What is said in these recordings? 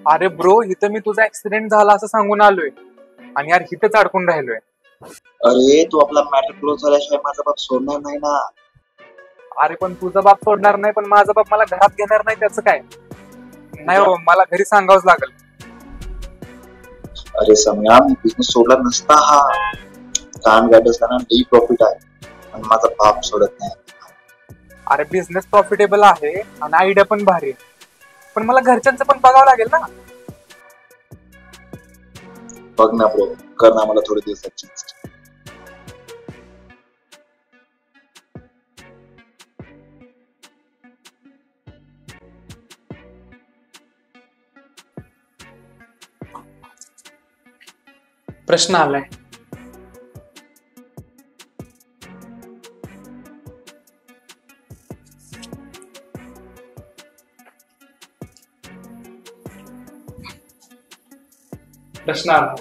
अरे ब्रो, इथं मी तुझा ऍक्सिडेंट झाला असं सांगून आलोय आणि यार इथंच अडकून राहिलोय. अरे तू आपला मॅटर क्लोज झाल्याशिवाय माझा बाप सोडणार नाही ना. अरे पण तुझा बाप सोडणार नाही, पण माझा बाप मला घरात घेणार नाही, त्याचं काय? नाही हो, मला घरी सांगावंच लागेल. अरे सम्या, मी बिझनेस सोडला नसता हा. कान गाडसला ना डी प्रॉफिट आहे आणि माझा बाप सोडत नाही. अरे बिझनेस प्रॉफिटेबल आहे आणि आयडिया पण भारी आहे, पण मला घरच्यांचं पण बघावं लागेल ना. बघ ना ब्रो, कर ना मला थोडे दिवसाची. प्रश्न आलाय. प्रश्न आला.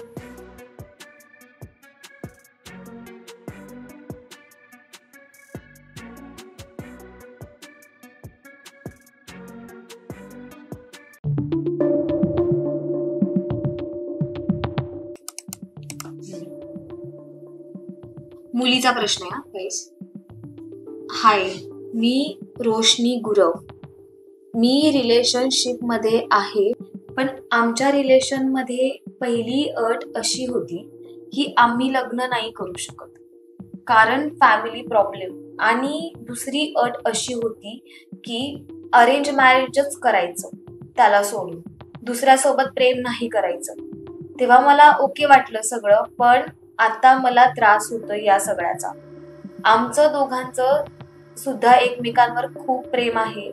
मुलीचा प्रश्न आहे. गाईस, हाय, मी रोशनी गुरव. मी रिलेशनशिप मध्ये आहे, पण आमच्या रिलेशन मध्ये पहिली अट अशी होती की आम्ही लग्न नाही करू शकत कारण फॅमिली प्रॉब्लेम, आणि दुसरी अट अशी होती की अरेंज मॅरेजच करायचं त्याला सोडून, दुसऱ्यासोबत प्रेम नाही करायचं. तेव्हा मला ओके वाटलं सगळं, पण आता मला त्रास होतोय या सगळ्याचा. आमचं दोघांचं सुद्धा एकमेकांवर खूप प्रेम आहे,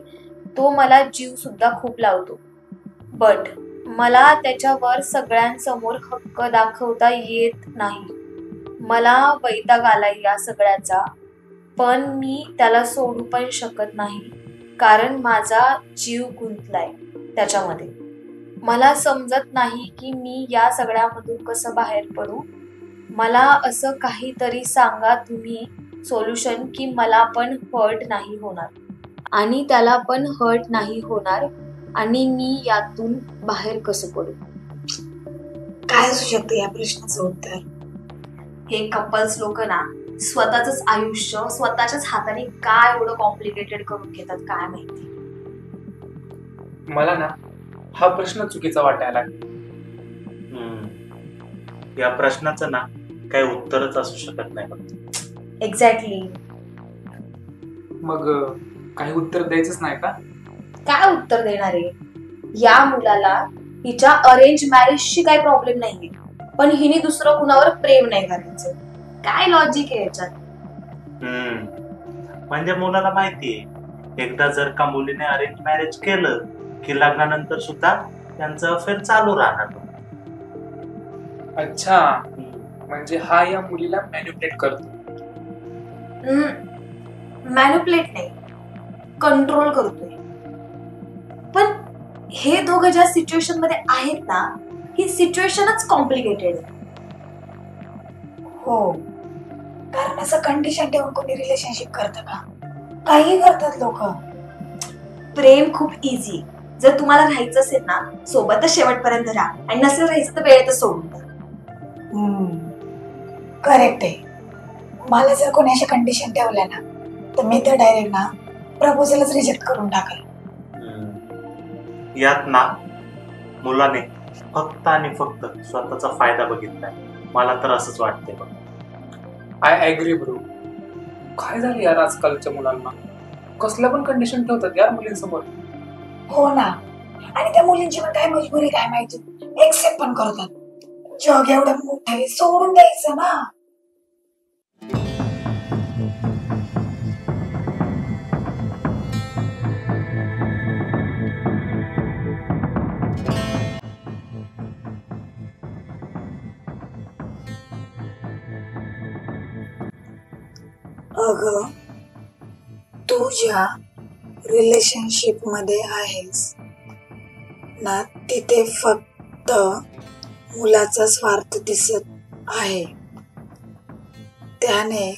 तो मला जीव सुद्धा खूप लावतो, बट मला त्याच्यावर सगळ्यांसमोर हक्क दाखवता येत नाही. मला वैताग आलाय या सगळ्याचा, पण मी त्याला सोडू पण शकत नाही कारण माझा जीव गुंतलाय त्याच्यामध्ये. मला समजत नाही की मी या सगळ्यामधून कसं बाहेर पडू. मला असं काहीतरी सांगा तुम्ही सोल्युशन की मला पण हर्ट नाही होणार आणि त्याला पण हर्ट नाही होणार, आणि मी यातून बाहेर कसं पडू. काय असू शकतं या प्रश्नाचं उत्तर? हे कपल्स लोक ना स्वतःच आयुष्य स्वतःच्याच हाताने काय एवढं कॉम्प्लिकेटेड करून घेतात काय माहिती. मला ना हा प्रश्न चुकीचा वाटायला. या प्रश्नाचं ना काही उत्तरच असू शकत नाही. एक्झॅक्टली. मग काही उत्तर द्यायचंच नाही का? काय उत्तर देणार आहे? या मुलाला हिच्या अरेंज मॅरेजशी काही प्रॉब्लेम नाहीये, पण हिने दुसरं कुणावर प्रेम नाही करायचं. काय लॉजिक आहे याच्यात? म्हणजे मुलाला माहितीये एकदा जर का मुलीने अरेंज मॅरेज केलं की लग्नानंतर सुद्धा त्यांचं अफेअर चालू राहणार. अच्छा, म्हणजे हा या मुलीला मॅनिप्युलेट करतो. मॅनिप्युलेट नाही, कंट्रोल करतोय. पण हे दोघं ज्या सिच्युएशन मध्ये आहेत ना, ही सिच्युएशनच कॉम्प्लिकेटेड आहे. हो, कारण असं कंडिशन ठेवून कोणी रिलेशनशिप करतं का? काही करतात लोक. प्रेम खूप इझी. जर तुम्हाला राहायचं असेल ना सोबत तर शेवटपर्यंत राहा, आणि नसेल राहायचं तर वेळेतच सोडून द्या. करेक्ट आहे. मला जर कोणी अशी कंडिशन ठेवल्या ना तर मी तर डायरेक्ट ना प्रपोजलच रिजेक्ट करून टाकेल. यात ना मुलाने फक्त आणि फक्त स्वतःचा फायदा बघितलाय. मला तर असंच वाटतंय बघ. I agree bro. काय झालं यार आजकालच्या मुलांना, कसल्या पण कंडिशन ठेवतात यार मुलींसमोर. हो ना, आणि त्या मुलींची पण काय मजबुरी काय माहिती, एक्सेप्ट पण करतात. जग एवढं मोठं आहे, सोडून द्यायचं ना. अगं, तू ज्या रिलेशनशिप मध्ये आहेस ना, तिथे फक्त मुलाचा स्वार्थ दिसत आहे. त्याने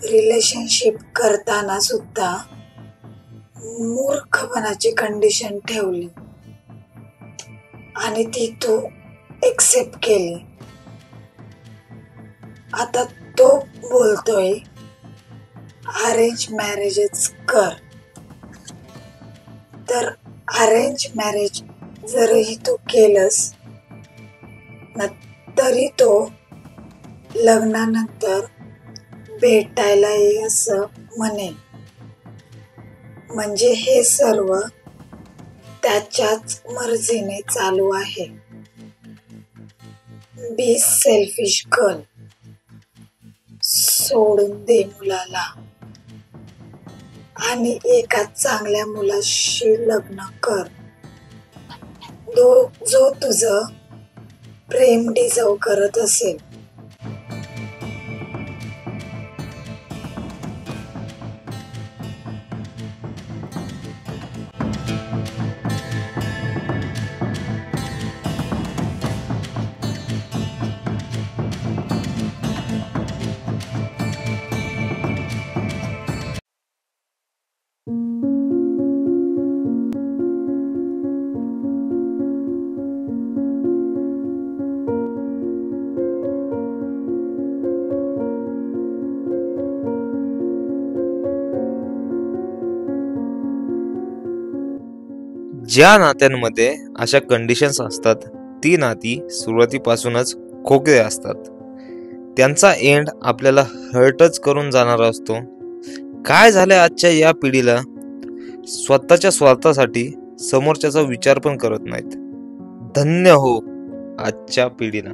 रिलेशनशिप करताना सुद्धा मूर्खपणाची कंडिशन ठेवली. आणि ती तू एक्सेप्ट केली. आता तो बोलतोय अरेंज मॅरेजच कर. तर अरेंज मॅरेज जरही तू केलंस ना तरी तो लग्नानंतर भेटायला ये असं म्हणेल. म्हणजे हे सर्व त्याच्याच मर्जीने चालू आहे. Be selfish girl. सोडून दे मुलाला आणि एका चांगल्या मुलाशी लग्न कर जो तुझं प्रेम डिझर्व करत असेल. ज्या नात्यांमध्ये अशा कंडिशन्स असतात ती नाती सुरुवातीपासूनच खोकले असतात. त्यांचा एंड आपल्याला हर्टच करून जाणारा असतो. काय झालंय आजच्या या पिढीला, स्वतःच्या स्वार्थासाठी समोरच्याचा विचार पण करत नाहीत. धन्य हो आजच्या पिढीला.